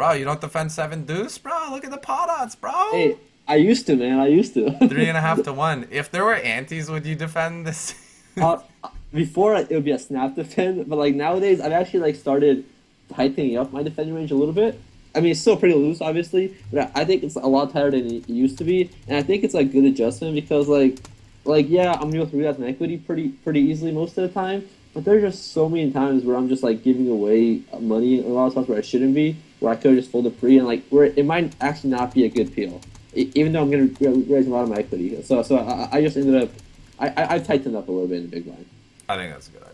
Bro, you don't defend 7 deuce, bro? Look at the pot odds, bro. Hey, I used to, man. I used to. 3.5 to 1. If there were antes, would you defend this? uh, Before it would be a snap defend, but like nowadays I've actually like started tightening up my defending range a little bit. I mean, it's still pretty loose, obviously, but I think it's a lot tighter than it used to be, and I think it's like good adjustment because like yeah, I'm able to realize my equity pretty easily most of the time, but there's just so many times where I'm just like giving away money in a lot of spots where I shouldn't be, where I could have just folded pre and like where it might actually not be a good peel, even though I'm gonna raise a lot of my equity. So I just ended up I tightened up a little bit in the big line. I think that's a good idea.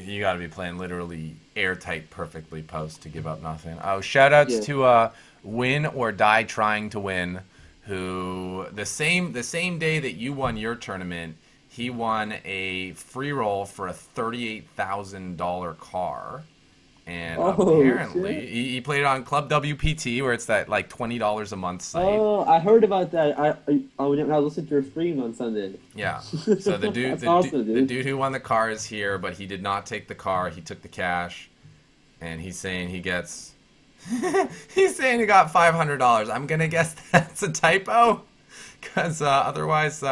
You got to be playing literally airtight, perfectly post to give up nothing. Oh, shout outs to Win or Die Trying to Win, who the same day that you won your tournament, he won a free roll for a $38,000 car. And apparently, he played it on Club WPT, where it's that like $20 a month site. Oh, I heard about that. I was listening to your stream on Sunday. Yeah. So the dude, awesome, the dude who won the car is here, but he did not take the car. He took the cash, and he's saying he gets. He's saying he got $500. I'm gonna guess that's a typo, because otherwise,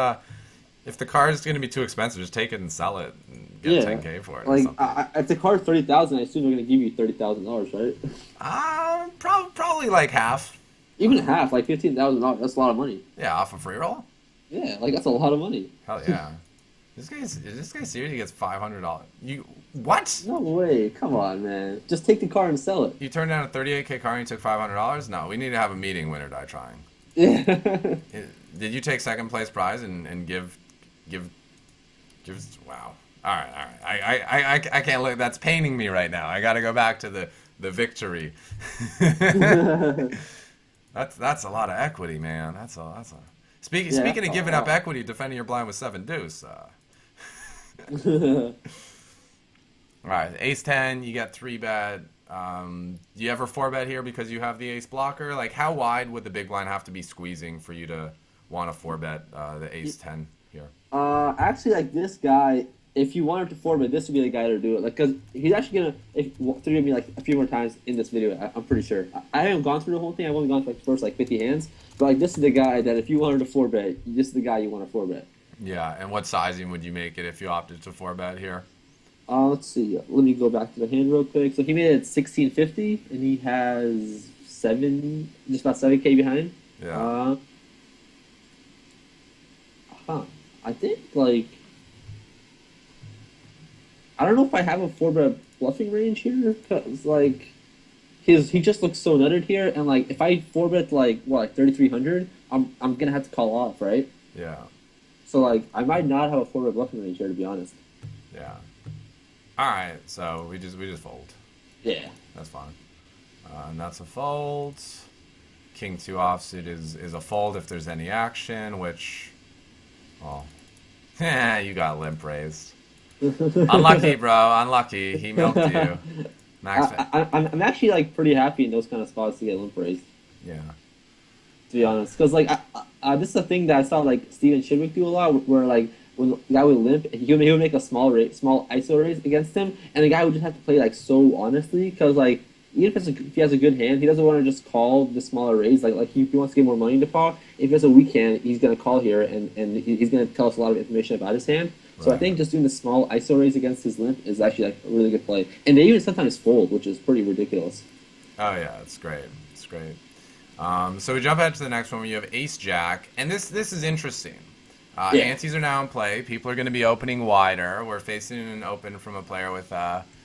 if the car is gonna be too expensive, just take it and sell it. Get 10K for it. Like, if the car's 30,000, I assume they're gonna give you $30,000, right? Probably like half. Even half, like $15,000. That's a lot of money. Yeah, off a free roll. Yeah, like that's a lot of money. Hell yeah. Is this guy serious? He gets $500. You what? No way! Come on, man. Just take the car and sell it. You turned down a 38K car and you took $500? No, we need to have a meeting. Win or die trying. Yeah. Did you take second place prize and give? Wow. All right. I can't look. That's paining me right now. I got to go back to the victory. That's a lot of equity, man. That's a. Speaking of giving up equity, defending your blind with 7 deuce. All right, ace 10. You get 3-bet. Do you ever 4-bet here because you have the ace blocker? Like, how wide would the big blind have to be squeezing for you to want to 4-bet the ace 10 here? Actually, like this guy. If you wanted to 4-bet, this would be the guy to do it. Like, cause he's actually gonna 3-bet me like a few more times in this video. I'm pretty sure. I haven't gone through the whole thing. I've only gone through like the first like 50 hands. But like, this is the guy that if you wanted to 4-bet, this is the guy you want to 4-bet. Yeah, and what sizing would you make it if you opted to 4-bet here? Let's see. Let me go back to the hand real quick. So he made it 1650, and he has just about 7K behind. Yeah. I think like. I don't know if I have a 4-bet bluffing range here, because like he just looks so nutted here, and like if I 4-bet like 3,300, I'm gonna have to call off, right? Yeah. So like I might not have a 4-bet bluffing range here, to be honest. Yeah. All right, so we just fold. Yeah. That's fine. And that's a fold. King 2 offsuit is a fold if there's any action, which, well, you got limp raised. Unlucky, bro. Unlucky. He milked you. Max. I'm actually like pretty happy in those kind of spots to get limp raised. Yeah. To be honest, because like this is a thing that I saw like Steven Chidwick do a lot, where like when the guy would limp, he would make a small ISO raise against him, and the guy would just have to play like so honestly, because like even if he has a good hand, he doesn't want to just call the smaller raise. Like he wants to get more money to pot. If he has a weak hand, he's gonna call here, and he's gonna tell us a lot of information about his hand. So I think just doing the small ISO raise against his limp is actually like a really good play. And they even sometimes fold, which is pretty ridiculous. Oh yeah, it's great. It's great. So we jump ahead to the next one where you have Ace Jack, and this is interesting. Antes are now in play. People are going to be opening wider. We're facing an open from a player with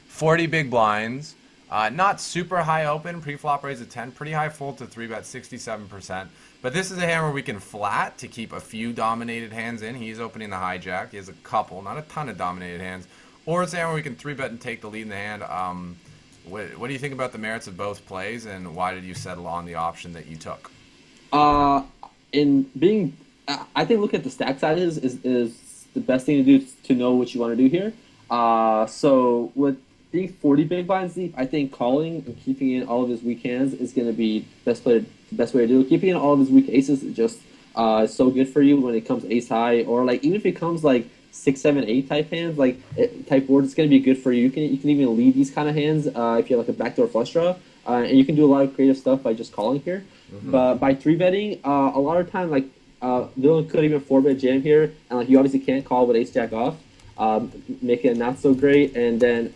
40 big blinds. Not super high open. Pre-flop raise at 10. Pretty high fold to 3-bet, 67%. But this is a hand where we can flat to keep a few dominated hands in. He's opening the hijack. He has a couple, not a ton of dominated hands. Or it's a hand where we can 3-bet and take the lead in the hand. What do you think about the merits of both plays, and why did you settle on the option that you took? I think look at the stack sizes is the best thing to do to know what you want to do here. So with being 40 big blinds deep, I think calling and keeping in all of his weak hands is going to be the best way to do it. Keeping in all of his weak aces is just so good for you when it comes ace high, or like even if it comes like 6, 7, 8 type hands, like type boards, it's going to be good for you. You can even lead these kind of hands if you have like a backdoor flush draw. and you can do a lot of creative stuff by just calling here. But by three betting, a lot of time like villain could even four bet jam here, and like you obviously can't call with ace jack off, make it not so great. And then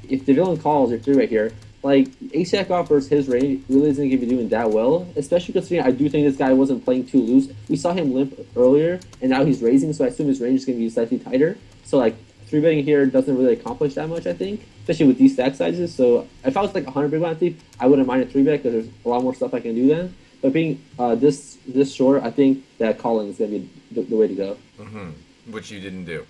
if the villain calls your three bet here, like ace jack off versus his range really isn't going to be doing that well, especially considering I do think this guy wasn't playing too loose. We saw him limp earlier, and now he's raising, so I assume his range is going to be slightly tighter. So like three betting here doesn't really accomplish that much, I think, especially with these stack sizes. So if I was like 100 big blind thief, I wouldn't mind a three bet because there's a lot more stuff I can do then. But being this short, I think that calling is going to be the way to go. Which you didn't do.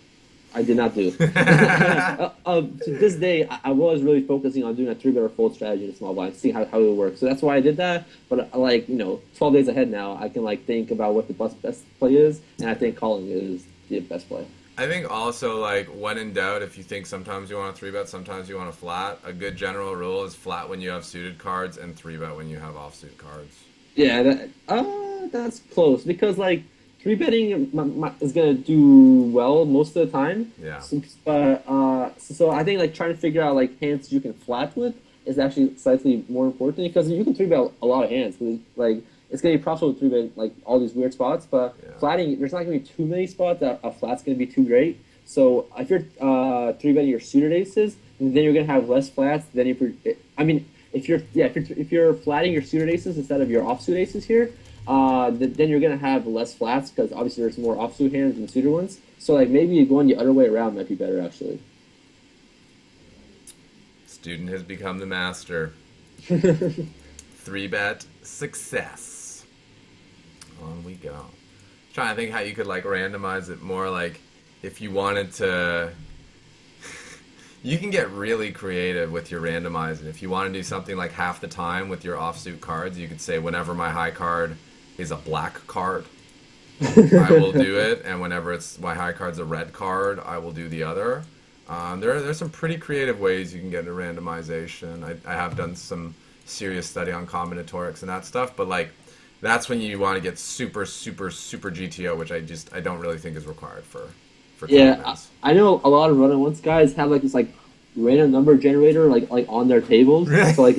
I did not do. To this day, I was really focusing on doing a three bet or fold strategy in small blind, seeing how it would work. So that's why I did that. But like 12 days ahead now, I can like think about what the best play is, and I think calling is the best play. I think also, like, when in doubt, if you think sometimes you want to 3-bet, sometimes you want to flat, a good general rule is flat when you have suited cards and 3-bet when you have offsuit cards. Yeah, that's close, because, like, 3-betting is going to do well most of the time. Yeah. So I think, like, trying to figure out, like, hands you can flat with is actually slightly more important, because you can 3-bet a lot of hands. Like, it's going to be profitable to 3-bet, like, all these weird spots, but flatting, there's not going to be too many spots that a flat's going to be too great. So if you're 3-betting your suited aces, then you're going to have less flats than if you're flatting your suited aces instead of your offsuit aces here, then you're going to have less flats, because obviously there's more offsuit hands than suited ones. So, like, maybe going the other way around might be better, actually. Student has become the master. 3-bet success. On we go. Trying to think how you could like randomize it more, like if you wanted to. You can get really creative with your randomizing. If you want to do something like half the time with your offsuit cards, you could say whenever my high card is a black card, I will do it, and whenever it's my high card's a red card, I will do the other. There's some pretty creative ways you can get into randomization. I have done some serious study on combinatorics and that stuff, but like that's when you want to get super GTO, which I don't really think is required for I know a lot of run-on-once guys have like this like random number generator like on their tables. So like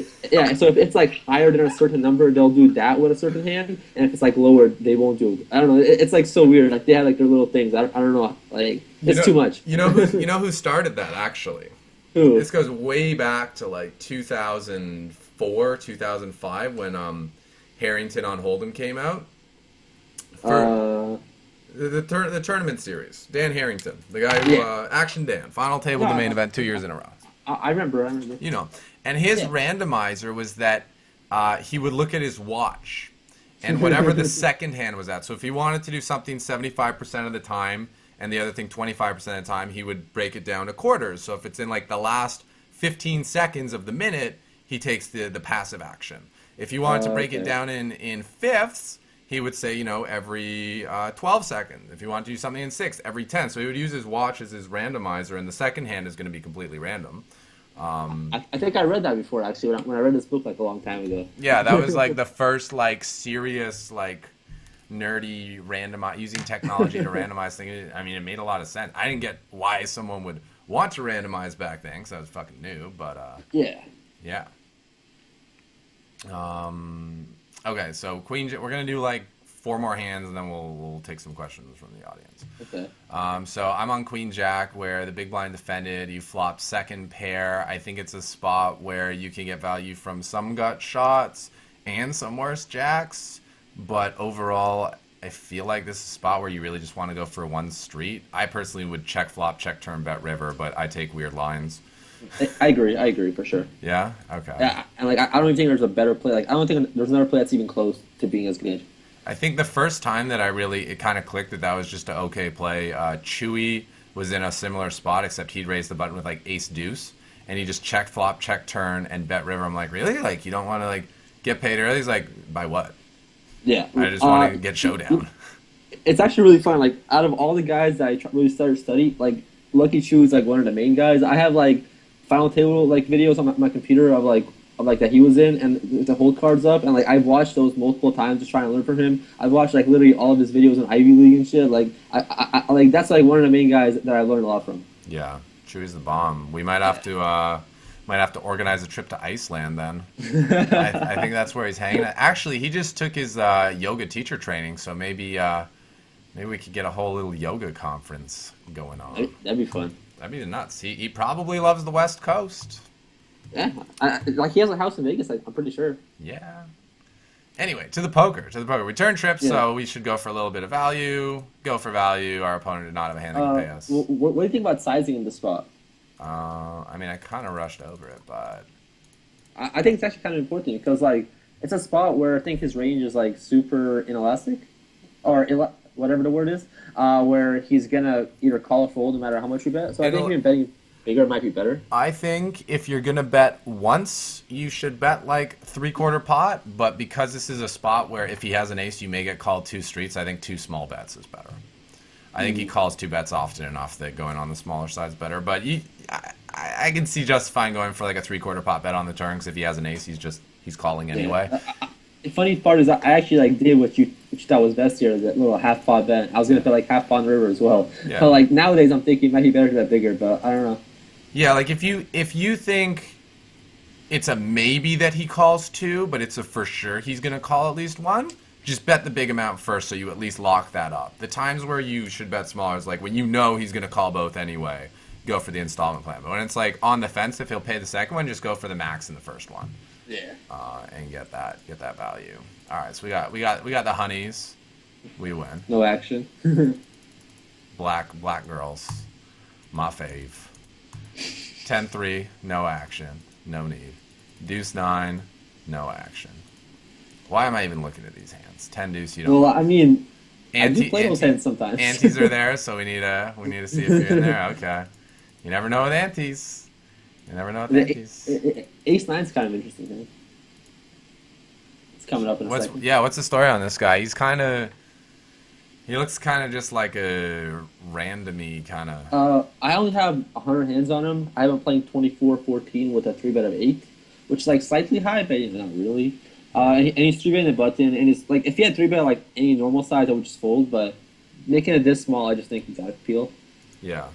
so if it's like higher than a certain number, they'll do that with a certain hand, and if it's like lower, they won't do it. I don't know. It's like so weird. Like they have like their little things. I don't know. Like it's too much. You know who started that actually? Who? This goes way back to like 2004, 2005 when Harrington on Hold'em came out. The tournament series. Dan Harrington, the guy who Action Dan, final table the main event 2 years in a row. I remember. You know, and his randomizer was that he would look at his watch, and whatever the second hand was at. So if he wanted to do something 75% of the time, and the other thing 25% of the time, he would break it down to quarters. So if it's in like the last 15 seconds of the minute, he takes the passive action. If you wanted to break it down in fifths, he would say, every 12 seconds. If you want to do something in sixths, every 10. So he would use his watch as his randomizer, and the second hand is going to be completely random. I think I read that before, actually, when I read this book like a long time ago. Yeah, that was like the first like serious like nerdy using technology to randomize things. I mean, it made a lot of sense. I didn't get why someone would want to randomize back then, because I was fucking new, but yeah. Okay, so Queen Jack, we're gonna do like 4 more hands, and then we'll take some questions from the audience. Okay. So I'm on Queen Jack, where the big blind defended. You flop second pair. I think it's a spot where you can get value from some gut shots and some worse jacks, but overall, I feel like this is a spot where you really just want to go for one street. I personally would check flop, check turn, bet river, but I take weird lines. I agree for sure. Yeah? Okay. Yeah, and like I don't even think there's a better play. Like I don't think there's another play that's even close to being as good. I think the first time that it kind of clicked that was just an okay play. Chewy was in a similar spot, except he'd raised the button with like ace deuce, and he just checked flop, check turn, and bet river. I'm like, really? Like you don't want to like get paid early? He's like, by what? Yeah. I just want to get showdown. It's actually really fun. Like out of all the guys that I really started to study, like Lucky Chew is like one of the main guys. I have like final table like videos on my computer of like that he was in, and the hold cards up, and like I've watched those multiple times just trying to learn from him. I've watched like literally all of his videos on Ivy League and shit. Like I like that's like one of the main guys that I learned a lot from. Yeah, Chewy's the bomb. We might have to Might have to organize a trip to Iceland then. I think that's where he's hanging. Actually, he just took his yoga teacher training, so maybe we could get a whole little yoga conference going on. That'd be fun. That'd be nuts. He probably loves the West Coast. Yeah, like he has a house in Vegas. I'm pretty sure. Yeah. Anyway, to the poker. Return trip, so we should go for a little bit of value. Go for value. Our opponent did not have a hand that can pay us. What do you think about sizing in this spot? I mean, I kind of rushed over it, but I think it's actually kind of important because like it's a spot where I think his range is like super inelastic, or whatever the word is, where he's gonna either call or fold no matter how much we bet. So I think even betting bigger might be better. I think if you're gonna bet once, you should bet like 3/4 pot. But because this is a spot where if he has an ace, you may get called 2 streets. I think 2 small bets is better. I think he calls 2 bets often enough that going on the smaller side is better. But I can see justifying going for like a 3/4 pot bet on the turn because if he has an ace, he's calling anyway. The funny part is I actually like did what you thought was best here, that little half pot bet. I was gonna bet like half pot on the river as well. Yeah. But like nowadays, I'm thinking it might be better to bet bigger. But I don't know. Yeah, like if you think it's a maybe that he calls 2, but it's a for sure he's gonna call at least 1. Just bet the big amount first, so you at least lock that up. The times where you should bet smaller is like when you know he's gonna call both anyway. Go for the installment plan. But when it's like on the fence, if he'll pay the second one, just go for the max in the first one. Yeah. And get that value. All right, so we got the honeys. We win. No action. Black girls, my fave. 10-3, no action, no need. Deuce 9, no action. Why am I even looking at these hands? 10 deuce, you don't. Well, I mean, I do play those hands sometimes. Antes are there, so we need to see if you're in there. Okay. You never know with antes. Ace 9's kind of interesting, man. It's coming up in a second. Yeah, what's the story on this guy? He looks kind of just like a randomy kind of. I only have 100 hands on him. I have him playing 24-14 with a 3-bet of 8, which is like slightly high, but not really. And he's 3-betting the button, and it's like if he had 3-bet like any normal size, I would just fold. But making it this small, I just think he's out of appeal. Yeah.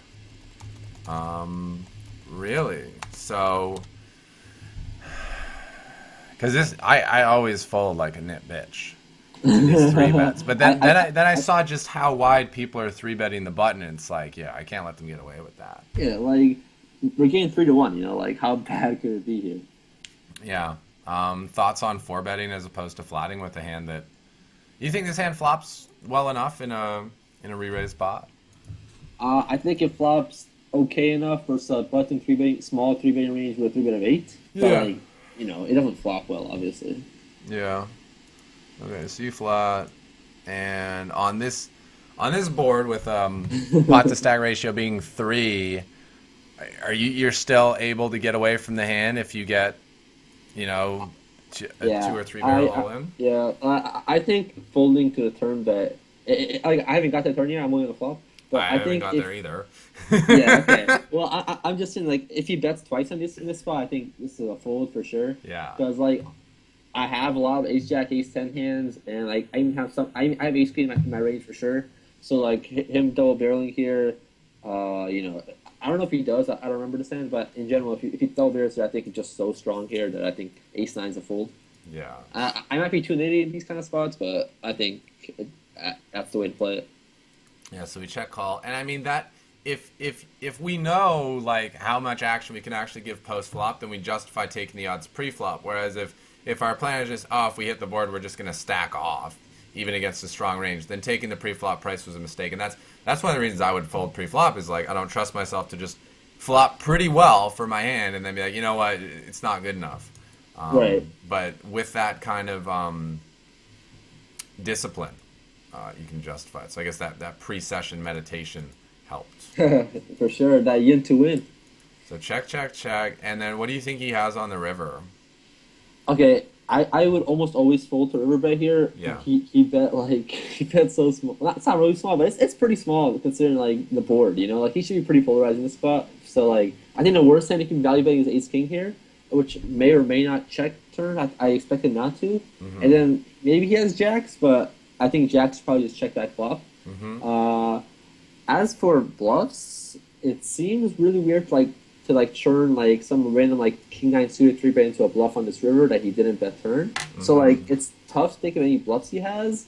Really? So, because this, I always fold like a nit bitch. These 3 bets, but then I saw just how wide people are 3-betting the button, and it's like, yeah, I can't let them get away with that. Yeah, like we're getting 3-1. You know, like how bad could it be here? Yeah. Thoughts on 4-betting as opposed to flatting with a hand that you think this hand flops well enough in a re-raise spot? I think it flops okay enough for a button 3-bet, small 3-betting range with a 3-bet of 8. Yeah. But like, you know, it doesn't flop well, obviously. Yeah. Okay, so you flat, and on this board with pot to stack ratio being 3, you're still able to get away from the hand if you get, you know, a 2 or 3 barrel all in? Yeah, I think folding to the turn bet. I haven't got that turn yet. I'm only on the flop. But I haven't got there either. Yeah, okay. Well, I'm just saying, like, if he bets twice in this spot, I think this is a fold for sure. Yeah. Because, like, I have a lot of ace jack, ace 10 hands, and like I even have some. I have ace queen in my range for sure. So like him double barreling here, you know, I don't know if he does. I don't remember the hand, but in general, if he double barrels here, I think it's just so strong here that I think ace 9's a fold. Yeah. I might be too nitty in these kind of spots, but I think that's the way to play it. Yeah. So we check call, and I mean that if we know like how much action we can actually give post flop, then we justify taking the odds pre flop. Whereas if our plan is just, if we hit the board, we're just going to stack off, even against a strong range, then taking the pre-flop price was a mistake. And that's one of the reasons I would fold pre-flop is, like, I don't trust myself to just flop pretty well for my hand and then be like, you know what, it's not good enough. Right. But with that kind of discipline, you can justify it. So I guess that pre-session meditation helped. For sure, that yin to win. So check. And then what do you think he has on the river? Okay, I would almost always fold to river bet here. Yeah. He bet so small. It's not really small, but it's pretty small considering like the board. You know, like he should be pretty polarized in this spot. So like I think the worst hand he can value bet is ace king here, which may or may not check turn. I expect him not to. Mm-hmm. And then maybe he has jacks, but I think jacks probably just check that flop. Mm-hmm. As for bluffs, it seems really weird to to like turn like some random like king nine suited three bet into a bluff on this river that he didn't bet turn. So like it's tough to think of any bluffs he has,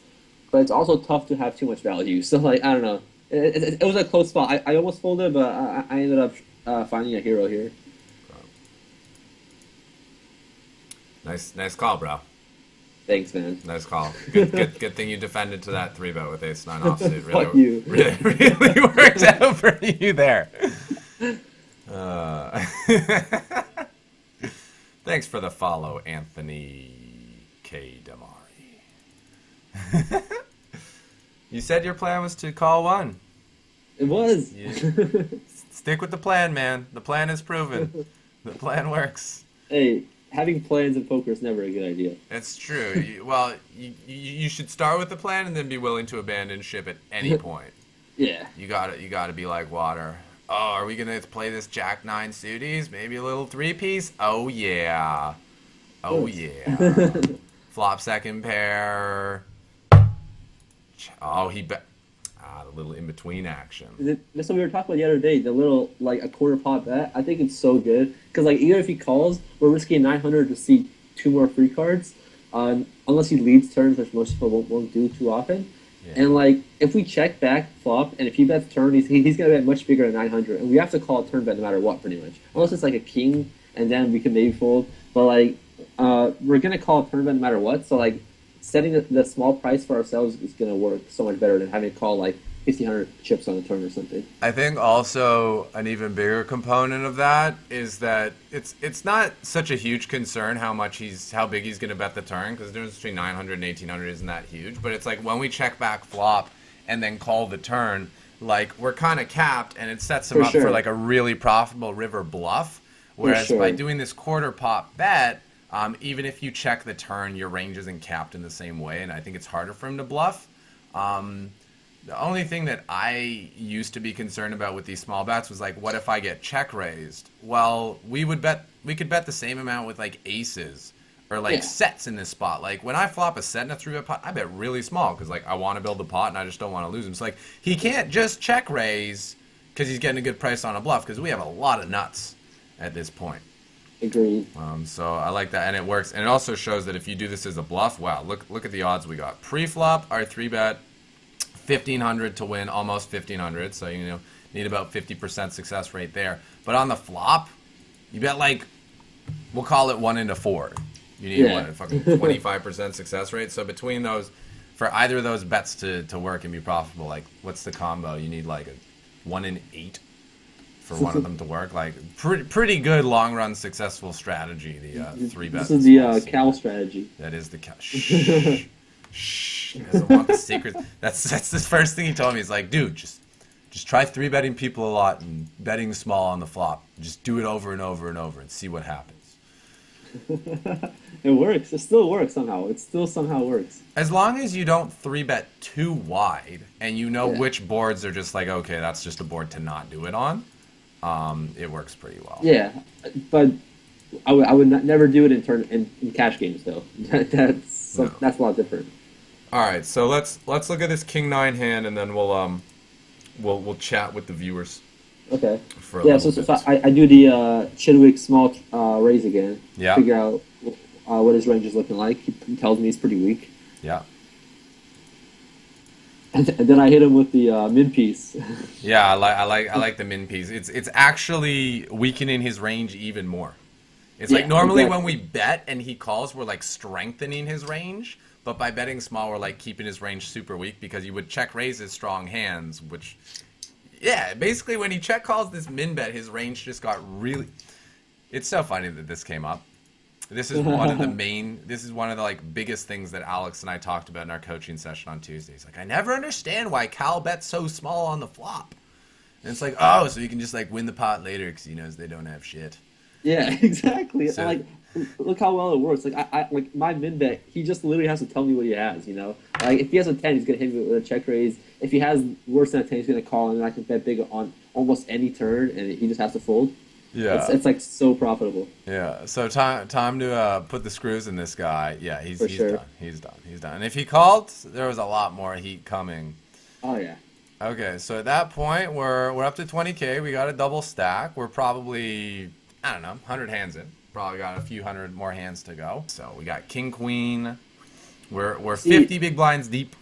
but it's also tough to have too much value. So like I don't know. It was a close spot. I almost folded, but I ended up finding a hero here. Nice call, bro. Thanks, man. Nice call. Good thing you defended to that 3-bet with ace nine offsuit. Fuck you. Really worked out for you there. Thanks for the follow, Anthony K. Damari. You said your plan was to call one. It was. Stick with the plan, man. The plan is proven. The plan works. Hey, having plans in poker is never a good idea. It's true. You should start with the plan and then be willing to abandon ship at any point. Yeah. You gotta be like water. Oh, are we gonna play this Jack 9 suities? Maybe a little 3-piece? Oh yeah. Oh yeah. Flop second pair. Oh, the little in-between action. That's what we were talking about the other day, the little, like, a quarter pot bet. I think it's so good. Because, like, even if he calls, we're risking 900 to see 2 more free cards. Unless he leads turns, which most people won't do too often. Yeah. And, like, if we check back flop, and if he bets turn, he's going to bet much bigger than 900. And we have to call a turn bet no matter what, pretty much. Unless it's, like, a king, and then we can maybe fold. But, like, we're going to call a turn bet no matter what. So, like, setting the small price for ourselves is going to work so much better than having to call, like, 1,500 chips on a turn or something. I think also an even bigger component of that is that it's not such a huge concern how big he's going to bet the turn, because the difference between 900 and 1,800 isn't that huge. But it's like when we check back flop and then call the turn, like we're kind of capped, and it sets him up for like a really profitable river bluff. Whereas by doing this quarter pot bet, even if you check the turn, your range isn't capped in the same way, and I think it's harder for him to bluff. The only thing that I used to be concerned about with these small bets was like, what if I get check raised? Well, we could bet the same amount with like aces or like sets in this spot. Like when I flop a set in a 3-bet pot, I bet really small because like I want to build the pot and I just don't want to lose him. So like he can't just check raise because he's getting a good price on a bluff, because we have a lot of nuts at this point. Agreed. So I like that, and it works. And it also shows that if you do this as a bluff, wow, look at the odds we got. Pre-flop, our 3-bet. 1,500 to win, almost 1,500, so need about 50% success rate there. But on the flop, you bet like, we'll call it 1 into 4. You need a fucking 25% success rate. So between those, for either of those bets to work and be profitable, like what's the combo? You need like a 1 in 8 for one of them to work. Like pretty good long run successful strategy. The 3-bet. This is the Cal strategy. That is the Cal. Shh, he doesn't want the secrets. That's the first thing he told me. He's like, dude, just try 3-betting people a lot and betting small on the flop. Just do it over and over and over and see what happens. It works. It still works somehow. It still somehow works. As long as you don't 3-bet too wide and you know which boards are just like, okay, that's just a board to not do it on, it works pretty well. Yeah, but I would never do it in cash games though. That's a lot different. All right, so let's look at this King 9 hand, and then we'll chat with the viewers. Okay. So I do the Chidwick small raise again. Yeah. Figure out what his range is looking like. He tells me he's pretty weak. Yeah. And then I hit him with the min piece. Yeah, I like the min piece. It's actually weakening his range even more. It's like normally when we bet and he calls, we're like strengthening his range. But by betting small, we're like keeping his range super weak, because you would check raise his strong hands, which, basically when he check calls this min bet, his range just got really. It's so funny that this came up. This is one of the like biggest things that Alex and I talked about in our coaching session on Tuesdays. Like, I never understand why Cal bets so small on the flop. And it's like, oh, so you can just like win the pot later because he knows they don't have shit. Yeah, exactly. So, like, look how well it works. Like I like my min bet, he just literally has to tell me what he has. Like if he has a 10, he's gonna hit me with a check raise. If he has worse than a 10, he's gonna call, and then I can bet big on almost any turn, and he just has to fold. Yeah, it's like so profitable. Yeah. So time to put the screws in this guy. Yeah, he's sure. done. He's done. And if he called, there was a lot more heat coming. Oh yeah. Okay, so at that point, we're up to 20K. We got a double stack. We're probably, I don't know, 100 hands in. Probably got a few hundred more hands to go. So we got king queen. We're See, 50 big blinds deep,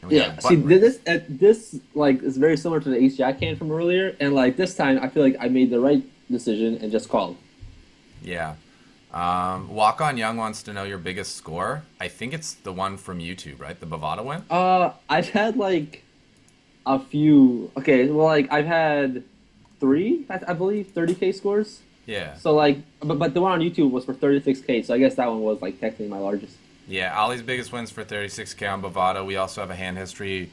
and we got a yeah. See, button raise. this like is very similar to the ace jack hand from earlier, and like this time I feel like I made the right decision and just called. Yeah. Walk on Young wants to know your biggest score. I think it's the one from YouTube, right? The Bovada win. I've had like a few. Okay, well, like I've had three, I believe, 30K scores. Yeah. So like, but the one on YouTube was for 36K, so I guess that one was like technically my largest. Yeah, Ali's biggest wins for 36K on Bovada. We also have a hand history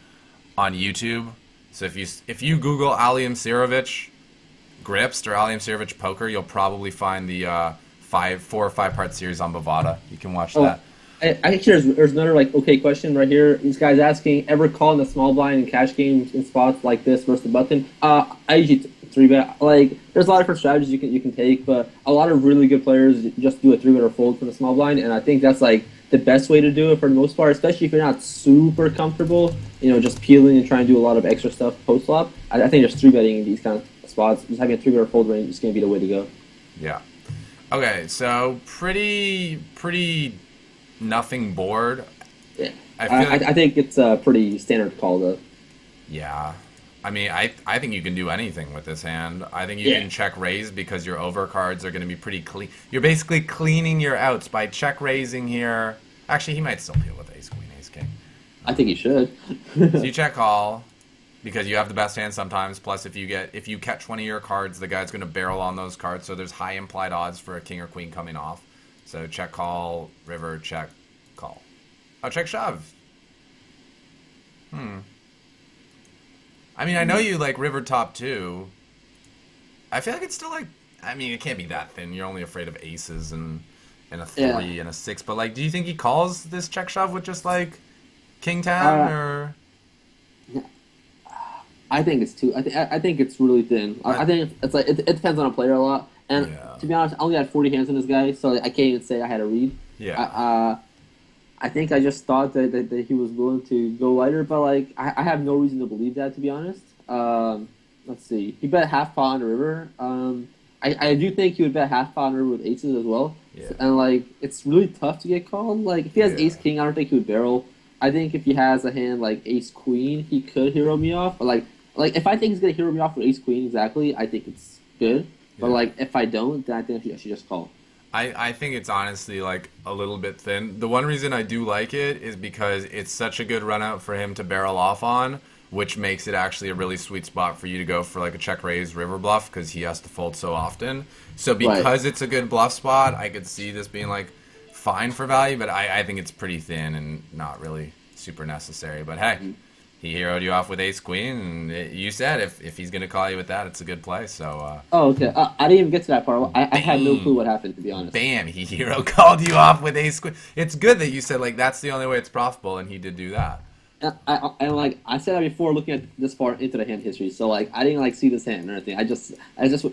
on YouTube. So if you Google Ali Imsirovic grips or Ali Imsirovic poker, you'll probably find the 4 or 5 part series on Bovada. You can watch that. Actually, there's another like okay question right here. This guy's asking, ever call in the small blind in cash games in spots like this versus the button? I usually three bet. Like, there's a lot of different strategies you can take, but a lot of really good players just do a three bet or fold for the small blind, and I think that's like the best way to do it for the most part, especially if you're not super comfortable, just peeling and trying to do a lot of extra stuff post flop. I think just three betting in these kind of spots, just having a three bet or fold range is going to be the way to go. Yeah. Okay, so pretty nothing board. Yeah, I feel like, I think it's a pretty standard call though. yeah. I mean, I think you can do anything with this hand. I think you can check raise because your overcards are going to be pretty clean. You're basically cleaning your outs by check raising here. Actually, he might still deal with ace queen, ace king. I think he should. So you check call because you have the best hand sometimes. Plus, if you catch one of your cards, the guy's going to barrel on those cards. So there's high implied odds for a king or queen coming off. So check call, river, check call. Oh, check shove. I mean, I know you like river top two. I feel like it's still like, I mean, it can't be that thin. You're only afraid of aces and a three and a six. But like, do you think he calls this check shove with just like king ten or? I think it's too. I think it's really thin. I think it's like it depends on a player a lot. And to be honest, I only had 40 hands on this guy, so I can't even say I had a read. Yeah. I think I just thought that he was willing to go lighter, but like I have no reason to believe that, to be honest. Let's see. He bet half pot on the river. I do think he would bet half pot on the river with aces as well. Yeah. And like it's really tough to get called. Like if he has ace king, I don't think he would barrel. I think if he has a hand like ace queen, he could hero me off. But like if I think he's gonna hero me off with ace queen exactly, I think it's good. But like if I don't, then I think I should just call. I think it's honestly like a little bit thin. The one reason I do like it is because it's such a good run out for him to barrel off on, which makes it actually a really sweet spot for you to go for like a check raise river bluff because he has to fold so often. So because it's a good bluff spot, I could see this being like fine for value, but I think it's pretty thin and not really super necessary. But hey, he heroed you off with ace queen, and you said if he's gonna call you with that, it's a good play. So. Oh, okay. I didn't even get to that part. I had no clue what happened, to be honest. Bam! He hero called you off with ace queen. It's good that you said like that's the only way it's profitable, and he did do that. And like I said that before, looking at this far into the hand history, so like I didn't like see this hand or anything. That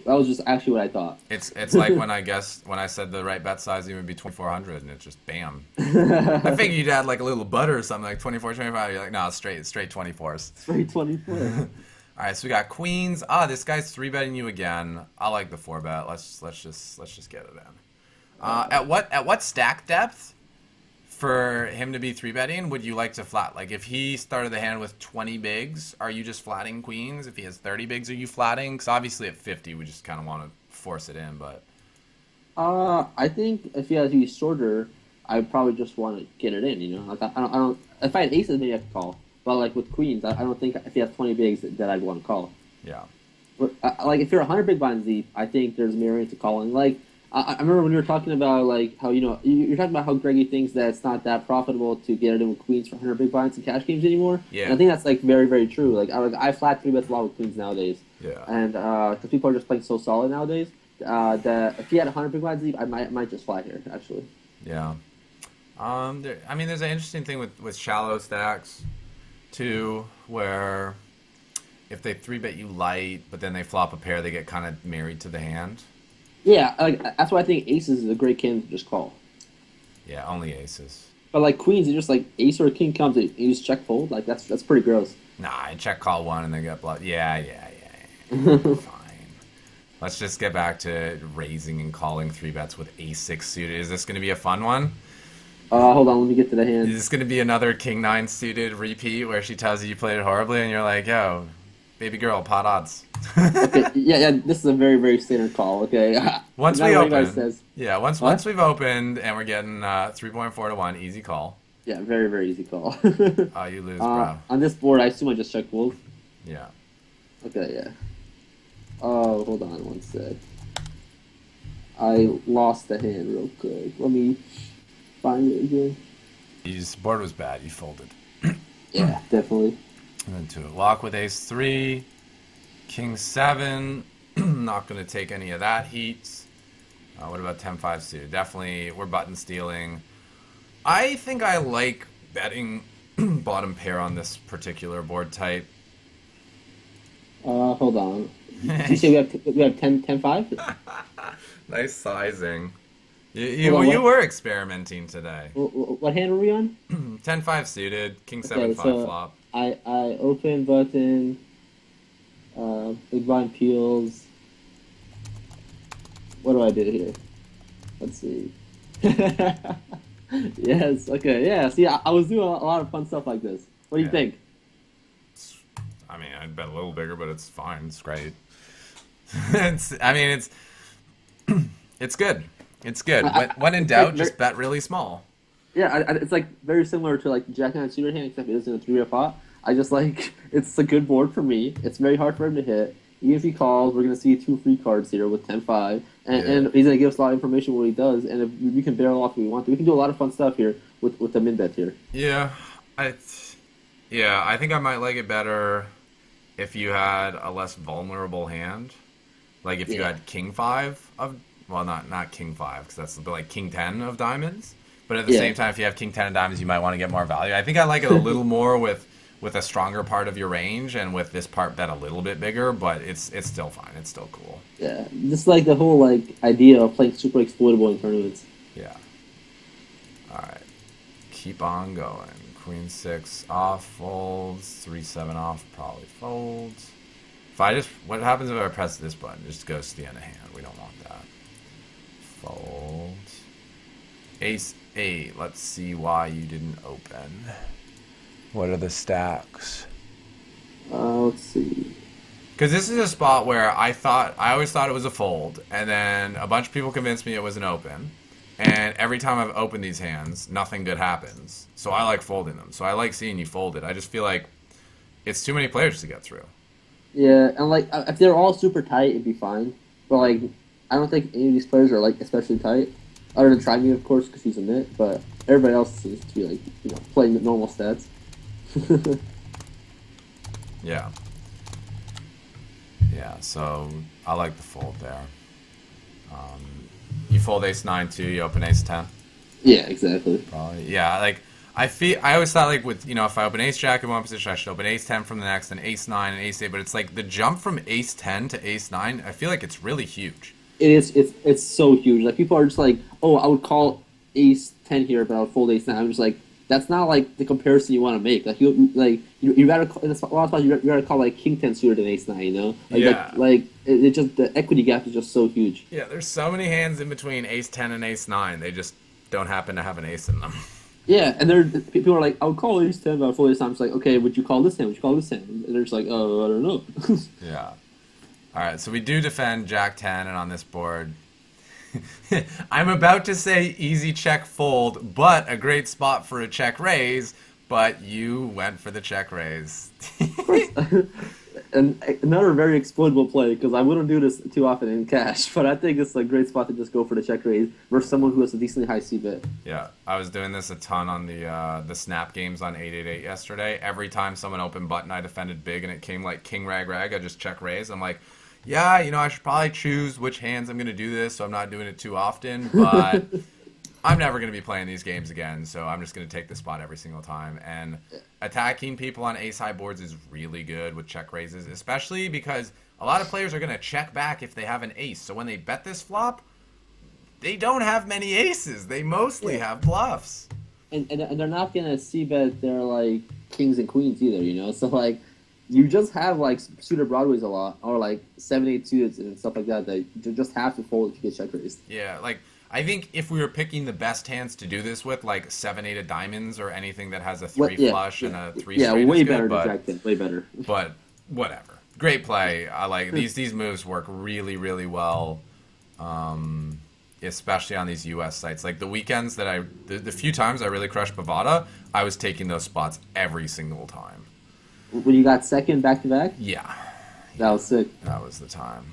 was just actually what I thought. It's like when I said the right bet size would be 2,400, and it's just bam. I figured you'd add like a little butter or something like 24, 25. You're like, no, straight 24s. Straight 24. All right, so we got queens. This guy's three betting you again. I like the four bet. Let's just get it in. At what stack depth? For him to be three betting, would you like to flat? Like if he started the hand with 20 bigs, are you just flatting queens? If he has 30 bigs, are you flatting? Because obviously at 50, we just kind of want to force it in. But I think if he has to be shorter, I probably just want to get it in. Like I don't. If I had aces, maybe I could call. But like with queens, I don't think if he has 20 bigs that I'd want to call. Yeah. But like if you're 100 big blinds deep, I think there's merit to calling. Like. I remember when you were talking about like how you're talking about how Greggy thinks that it's not that profitable to get it in with queens for 100 big blinds in cash games anymore. Yeah. And I think that's like very, very true. Like I flat three bets a lot with queens nowadays. Yeah. And because people are just playing so solid nowadays, that if he had 100 big blinds deep, I might just flat here actually. Yeah. I mean, there's an interesting thing with shallow stacks, too, where if they three bet you light, but then they flop a pair, they get kind of married to the hand. Yeah, like that's why I think aces is a great hand to just call. Yeah, only aces. But like queens, it's just like ace or king comes and you just check fold. Like that's pretty gross. Nah, I check call one and then get blocked. Yeah. Fine. Let's just get back to raising and calling 3-bets with ace-6 suited. Is this going to be a fun one? Hold on, let me get to the hand. Is this going to be another king-9 suited repeat where she tells you you played it horribly and you're like, yo, baby girl, pot odds. Okay, yeah, this is a very, very standard call, okay? Once Not we what anybody open, says. yeah, once we've opened and we're getting 3.4 to 1, easy call. Yeah, very, very easy call. Oh, you lose, bro. On this board, I assume I just check fold. Yeah. Okay, yeah. Oh, hold on one sec. I lost the hand real quick. Let me find it again. His board was bad. You folded. Yeah, definitely. And then to it. Lock with ace-3. King-7. Not going to take any of that heat. What about 10-5 suited? Definitely, we're button stealing. I think I like betting bottom pair on this particular board type. Hold on. Did you say we have 10-5? Nice sizing. You were experimenting today. What hand were we on? 10-5 suited, king 7-5 Okay, so flop. I open button, big blind peels. What do I do here? Let's see. Yes, okay, yeah. See, I was doing a lot of fun stuff like this. What do you think? I mean, I'd bet a little bigger, but it's fine. It's great. It's good. It's good. When in doubt, just bet really small. Yeah, it's like very similar to like Jack 9 suited hand, except it isn't a 3-way pot. I just like it's a good board for me. It's very hard for him to hit. Even if he calls, we're gonna see 2 free cards here with 10-5, and he's gonna give us a lot of information what he does. And if we can barrel off what we want to, we can do a lot of fun stuff here with the min bet here. Yeah, I think I might like it better if you had a less vulnerable hand. Like if you had king 5 of, well, not king 5 because that's like king 10 of diamonds. But at the same time, if you have king 10 of diamonds, you might want to get more value. I think I like it a little more with a stronger part of your range and with this part bet a little bit bigger, but it's still fine. It's still cool. Yeah, just like the whole like idea of playing super exploitable in tournaments. Yeah. All right. Keep on going. Queen 6 off folds. 3-7 off probably folds. What happens if I press this button? It just goes to the end of hand. We don't want that. Fold. Ace 8. Let's see why you didn't open. What are the stacks? Let's see. Because this is a spot where I always thought it was a fold, and then a bunch of people convinced me it was an open. And every time I've opened these hands, nothing good happens. So I like folding them. So I like seeing you fold it. I just feel like it's too many players to get through. Yeah, and like if they're all super tight, it'd be fine. But like, I don't think any of these players are like especially tight. Other than Try Me, of course, because he's a nit. But everybody else seems to be like playing with normal stats. Yeah. Yeah. So I like the fold there. You fold ace 9 too. You open ace 10. Yeah, exactly. Probably. Yeah. Like I always thought like with if I open ace jack in one position, I should open ace 10 from the next, and ace 9 and ace 8. But it's like the jump from ace 10 to ace 9. I feel like it's really huge. It is. It's so huge. Like people are just like, oh, I would call ace 10 here, but I would fold ace 9. I'm just like, that's not like the comparison you want to make. Like you gotta call, in a lot of spots you gotta call like king 10 suited and ace 9. You know, like it just the equity gap is just so huge. Yeah, there's so many hands in between ace 10 and ace 9. They just don't happen to have an ace in them. Yeah, and people are like, I would call ace 10, but I would fold ace 9. I'm just like, okay, would you call this hand? Would you call this hand? And they're just like, oh, I don't know. Yeah. All right, so we do defend jack 10, and on this board, I'm about to say easy check fold, but a great spot for a check raise, but you went for the check raise. And another very exploitable play, because I wouldn't do this too often in cash, but I think it's a great spot to just go for the check raise versus someone who has a decently high c-bet. Yeah, I was doing this a ton on the snap games on 888 yesterday. Every time someone opened button, I defended big, and it came like king rag rag. I just check raise. I'm like, yeah, I should probably choose which hands I'm going to do this, so I'm not doing it too often, but I'm never going to be playing these games again, so I'm just going to take this spot every single time. And attacking people on ace-high boards is really good with check raises, especially because a lot of players are going to check back if they have an ace. So when they bet this flop, they don't have many aces. They mostly have bluffs. And they're not going to c-bet their, like, kings and queens either, So, like, you just have like suited Broadways a lot, or like 7-8 suits and stuff like that. That you just have to fold if you get check raised. Yeah, like I think if we were picking the best hands to do this with, like 7-8 of diamonds or anything that has a 3 flush and a 3 straight way is better good, to jack 10, way better. But whatever, great play. I like these moves work really really well, especially on these U.S. sites. Like the weekends that the few times I really crushed Bovada, I was taking those spots every single time. When you got second back to back, Yeah, that was sick. that was the time.